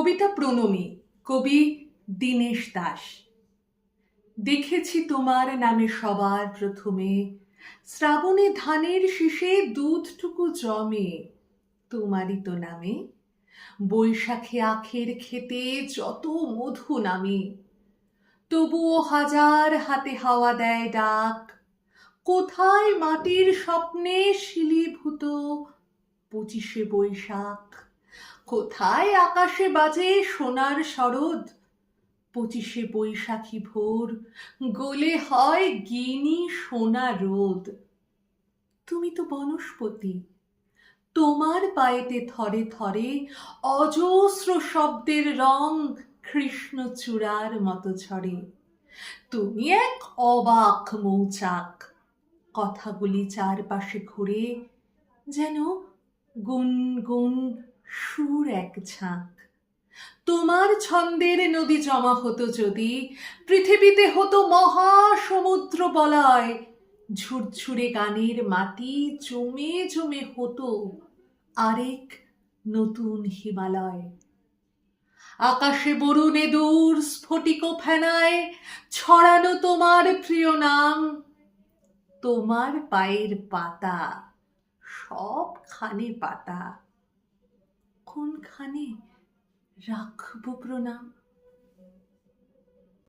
কবিতা প্রণমী, কবি দীনেশ দাস। দেখেছি তোমার নামে সবার প্রথমে, শ্রাবণে ধানের শীষে দুধটুকু জমে। তোমারই তো নামে বৈশাখে আখের খেতে যত মধু নামে। তবুও হাজার হাতে হাওয়া দেয় ডাক, কোথায় মাটির স্বপ্নে শিলীভূত 25শে বৈশাখ? কোথায় আকাশে বাজে সোনার শরৎ? 25শে বৈশাখী ভোর গলে হয় গিনি সোনা রোদ। তুমি তো বনস্পতি, তোমার পায়েতে থরে থরে অজস্র শব্দের রং কৃষ্ণচূড়ার মতো ঝরে। তুমি এক অবাক মৌচাক, কথাগুলি চারপাশে ঘুরে যেন গুনগুন সুর এক ঝাঁক। তোমার ছন্দের নদী জমা হতো যদি, পৃথিবীতে হতো মহাসমুদ্র বলয়। ঝুরঝুরে গানের মাটি জমে জমে হতো আরেক নতুন হিমালয়। আকাশে বরুণে দূর স্ফটিক ফেনায় ছড়ানো তোমার প্রিয় নাম। তোমার পায়ের পাতা সবখানে পাতা, কোনখানে রাখবো প্রণাম?